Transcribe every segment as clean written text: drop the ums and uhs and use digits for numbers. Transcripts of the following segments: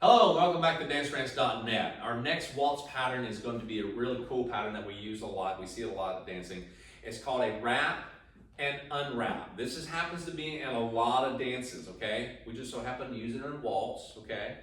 Hello, welcome back to danceranch.net. Our next waltz pattern is going to be a really cool pattern that we use a lot. We see it a lot at dancing. It's called a wrap and unwrap. This happens to be in a lot of dances, okay? We just so happen to use it in waltz, okay?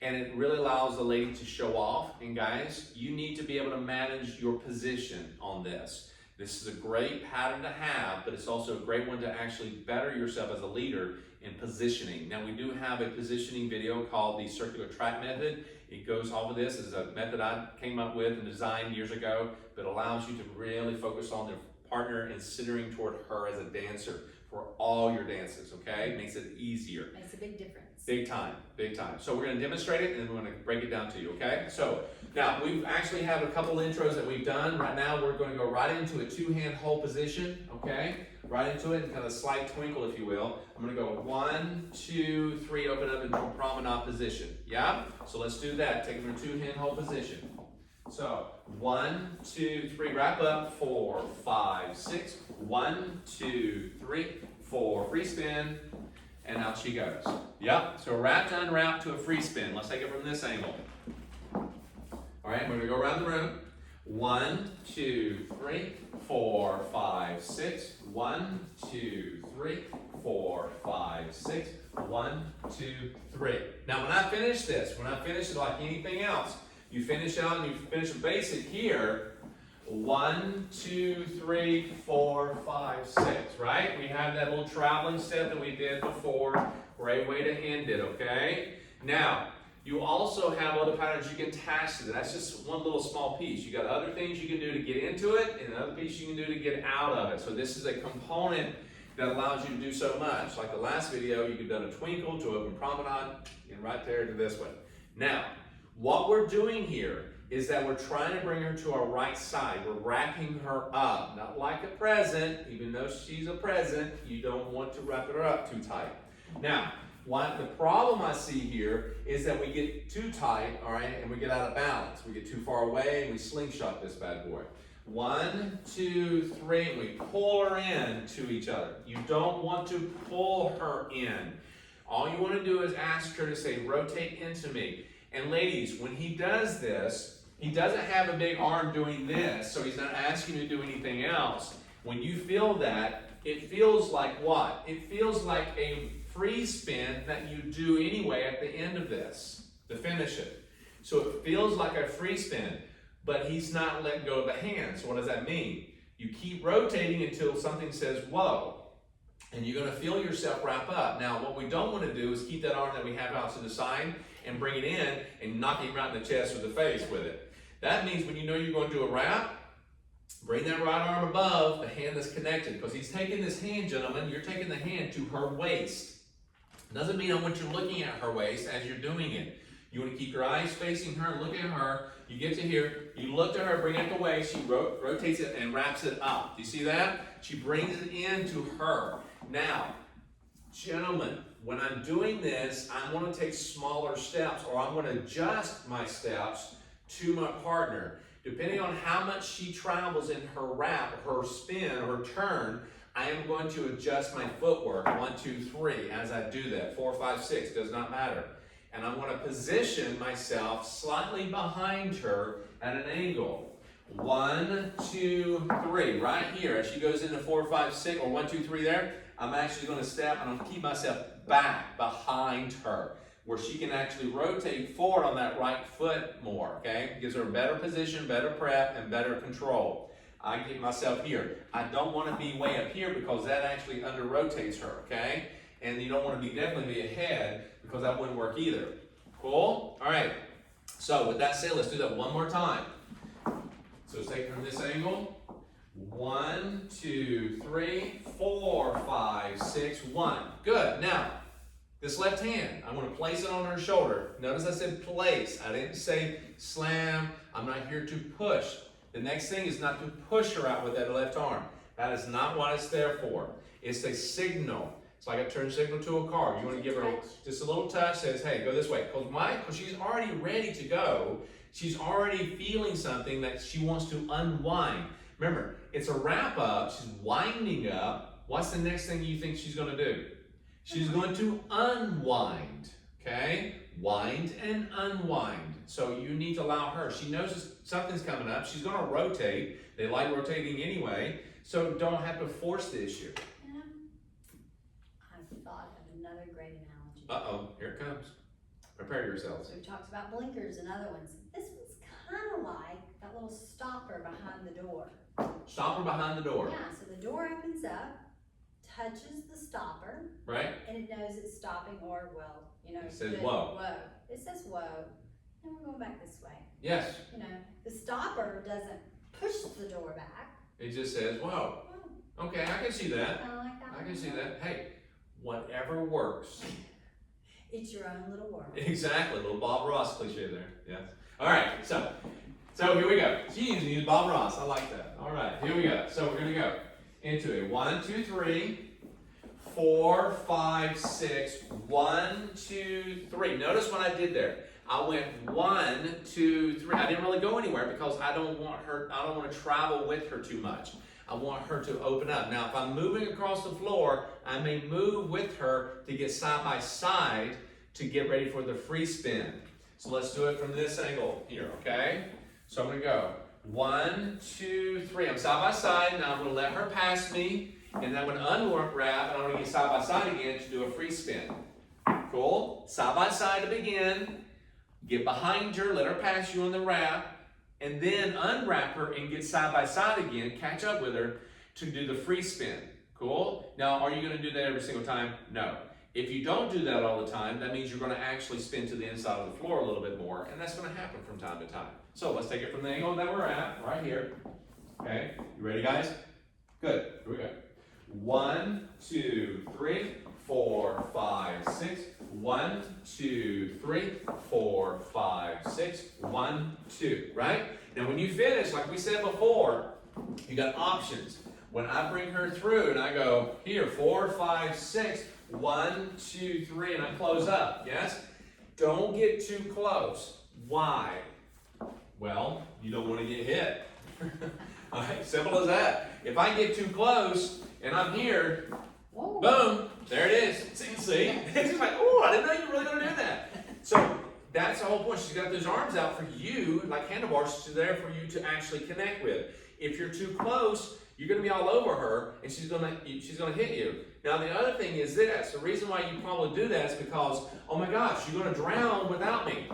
And it really allows the lady to show off. And guys, you need to be able to manage your position on this. This is a great pattern to have, but it's also a great one to actually better yourself as a leader in positioning. Now, we do have a positioning video called the circular track method. It goes off of this. It's a method I came up with and designed years ago, but allows you to really focus on the partner and centering toward her as a dancer for all your dances, okay? Makes it easier. Makes a big difference. Big time, big time. So we're gonna demonstrate it and we're gonna break it down to you, okay? So now we've actually have a couple intros that we've done. Right now we're gonna go right into a two-hand hold position, okay? Right into it and kind of slight twinkle, if you will. I'm gonna go 1, 2, 3, open up into a promenade position, yeah? So let's do that, take them to two-hand hold position. So 1, 2, 3, wrap up, 4, 5, 6, 1, 2, 3, 4, free spin, and out she goes. Yep, so wrap to unwrap to a free spin. Let's take it from this angle. All right, we're gonna go around the room. 1, 2, 3, 4, 5, 6. 1, 2, 3, 4, 5, 6. 1, 2, 3. Now when I finish this, it like anything else, you finish out and you finish a basic here. 1, 2, 3, 4, 5, 6, right? We have that little traveling step that we did before. Great way to end it, okay? Now, you also have other patterns you can attach to it. That's just one little small piece. You got other things you can do to get into it, and another piece you can do to get out of it. So this is a component that allows you to do so much. Like the last video, you could have done a twinkle to open promenade, and right there to this one. Now, what we're doing here is that we're trying to bring her to our right side. We're wrapping her up, not like a present. Even though she's a present, you don't want to wrap her up too tight. Now, the problem I see here is that we get too tight, all right, and we get out of balance. We get too far away and we slingshot this bad boy. 1, 2, 3, and we pull her in to each other. You don't want to pull her in. All you want to do is ask her to say, rotate into me. And ladies, when he does this, he doesn't have a big arm doing this, so he's not asking you to do anything else. When you feel that, it feels like what? It feels like a free spin that you do anyway at the end of this, to finish it. So it feels like a free spin, but he's not letting go of the hand. So what does that mean? You keep rotating until something says, whoa, and you're gonna feel yourself wrap up. Now, what we don't wanna do is keep that arm that we have out to the side and bring it in and knock him right in the chest or the face with it. That means when you know you're going to do a wrap, bring that right arm above the hand that's connected, because he's taking this hand, gentlemen, you're taking the hand to her waist. Doesn't mean I want you looking at her waist as you're doing it. You want to keep your eyes facing her, look at her. You get to here, you look to her, bring it the waist, she rotates it and wraps it up. Do you see that? She brings it into her. Now, gentlemen, when I'm doing this, I'm going to take smaller steps, or I'm going to adjust my steps to my partner. Depending on how much she travels in her wrap, her spin, or her turn, I am going to adjust my footwork. 1, 2, 3, as I do that. 4, 5, 6, does not matter. And I want to position myself slightly behind her at an angle. 1, 2, 3, right here. As she goes into 4, 5, 6, or 1, 2, 3 there, I'm actually going to step and I'm going to keep myself back behind her, where she can actually rotate forward on that right foot more, okay? Gives her a better position, better prep, and better control. I get myself here. I don't want to be way up here because that actually under-rotates her, okay? And you don't want to definitely be ahead because that wouldn't work either. Cool? All right. So with that said, let's do that one more time. So let's take it from this angle. 1, 2, 3, 4, 5, 6, 1. Good. Now, this left hand, I'm going to place it on her shoulder. Notice I said place. I didn't say slam. I'm not here to push. The next thing is not to push her out with that left arm. That is not what it's there for. It's a signal. It's like a turn signal to a car. You want to give her just a little touch, says, hey, go this way. Because she's already ready to go. She's already feeling something that she wants to unwind. Remember, it's a wrap up. She's winding up. What's the next thing you think she's going to do? She's going to unwind, okay? wind and unwind. So you need to allow her. She knows something's coming up. She's going to rotate. They like rotating anyway, so don't have to force the issue. Yeah. I thought of another great analogy. Uh-oh, here it comes. Prepare yourselves. So we talked about blinkers and other ones. This one's kind of like that little stopper behind the door. Stopper behind the door. Yeah, so the door opens up, touches the stopper, right? And it knows it's stopping, or, well, you know, it says whoa. Whoa. It says whoa. And we're going back this way. Yes. You know, the stopper doesn't push the door back. It just says whoa. Whoa. Okay, I can see that. Kind of like that. I can see that. Hey, whatever works. It's your own little world. Exactly, little Bob Ross cliche there. Yes. All right, so here we go. Geez, you use Bob Ross. I like that. All right, here we go. So we're gonna go into it. 1, 2, 3, 4, 5, 6. 1, 2, 3. Notice what I did there. I went 1, 2, 3. I didn't really go anywhere because I don't want to travel with her too much. I want her to open up. Now, if I'm moving across the floor, I may move with her to get side by side to get ready for the free spin. So let's do it from this angle here, okay? So I'm gonna go 1, 2, 3. I'm side by side. Now I'm gonna let her pass me, and then I'm gonna unwrap, and I'm gonna get side by side again to do a free spin. Cool? Side by side to begin. Get behind her, let her pass you on the wrap, and then unwrap her and get side by side again, catch up with her to do the free spin. Cool? Now, are you going to do that every single time? No. If you don't do that all the time, that means you're going to actually spin to the inside of the floor a little bit more, and that's going to happen from time to time. So let's take it from the angle that we're at, right here. Okay, you ready, guys? Good. Here we go. 1, 2, 3, 4, 5, 6. 1, 2, 3, 4, 5, 6. 1, 2. Right? Now, when you finish, like we said before, you got options. When I bring her through and I go here, 4, 5, 6. 1, 2, 3, and I close up. Yes? Don't get too close. Why? Well, you don't want to get hit. All right, simple as that. If I get too close and I'm here, whoa, boom, there it is. See? It's like, oh, I didn't know you were really going to do that. So that's the whole point. She's got those arms out for you, like handlebars, she's there for you to actually connect with. If you're too close, you're going to be all over her, and she's going to hit you. Now, the other thing is this. The reason why you probably do that is because, oh my gosh, you're going to drown without me.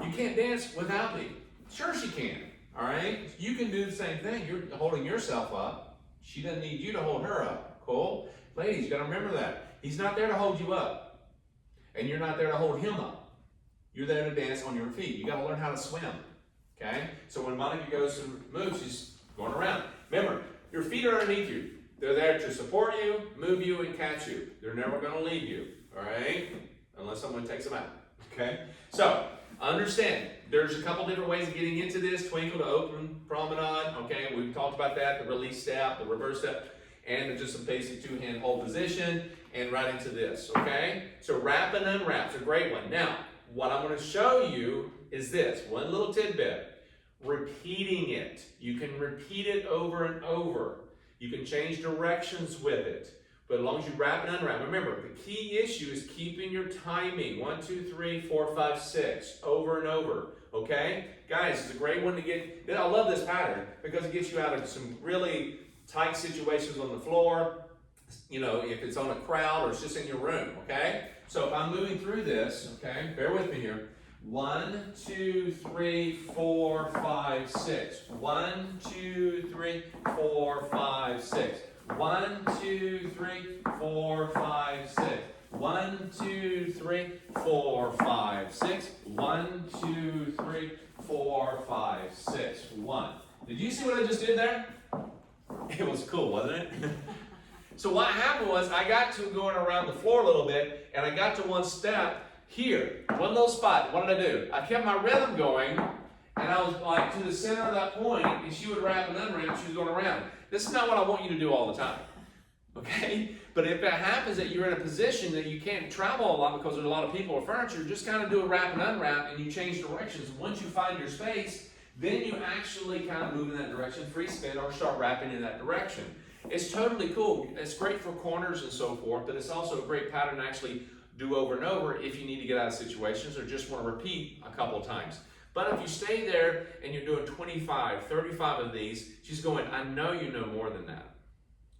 You can't dance without me. Sure she can, all right? You can do the same thing. You're holding yourself up. She doesn't need you to hold her up. Cool? Ladies, you got to remember that. He's not there to hold you up, and you're not there to hold him up. You're there to dance on your feet. You got to learn how to swim, okay? So when Monica goes to move, she's going around. Remember, your feet are underneath you. They're there to support you, move you, and catch you. They're never going to leave you, all right? Unless someone takes them out, okay? So, understand, there's a couple different ways of getting into this. Twinkle to open promenade, okay? We've talked about that, the release step, the reverse step, and just a basic two-hand hold position, and right into this, okay? So, wrap and unwrap is a great one. Now, what I'm going to show you is this, one little tidbit. Repeating it. You can repeat it over and over. You can change directions with it. But as long as you wrap and unwrap, remember, the key issue is keeping your timing. 1, 2, 3, 4, 5, 6. Over and over. Okay? Guys, it's a great one to get. I love this pattern because it gets you out of some really tight situations on the floor. You know, if it's on a crowd or it's just in your room. Okay? So if I'm moving through this, okay, bear with me here. 1, 2, 3, 4, 5, 6. 1, 2, 3, 4, 5, 6. 1, 2, 3, 4, 5, 6. 1, 2, 3, 4, 5, 6. 1, 2, 3, 4, 5, 6. 1. Did you see what I just did there? It was cool, wasn't it? So what happened was I got to going around the floor a little bit, and I got to one step. Here, one little spot. What did I do? I kept my rhythm going, and I was like to the center of that point, and she would wrap and unwrap, she was going around. This is not what I want you to do all the time, okay? But if it happens that you're in a position that you can't travel a lot because there's a lot of people or furniture, just kind of do a wrap and unwrap, and you change directions. Once you find your space, then you actually kind of move in that direction, free spin, or start wrapping in that direction. It's totally cool. It's great for corners and so forth, but it's also a great pattern to actually do over and over if you need to get out of situations or just want to repeat a couple times. But if you stay there and you're doing 25, 35 of these, she's going, I know you know more than that.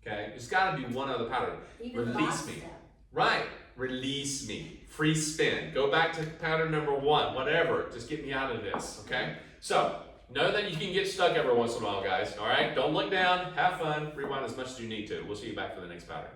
Okay? There's got to be one other pattern. Even the Release box me. step. Right. Release me. Free spin. Go back to pattern number 1. Whatever. Just get me out of this. Okay? So, know that you can get stuck every once in a while, guys. All right? Don't look down. Have fun. Rewind as much as you need to. We'll see you back for the next pattern.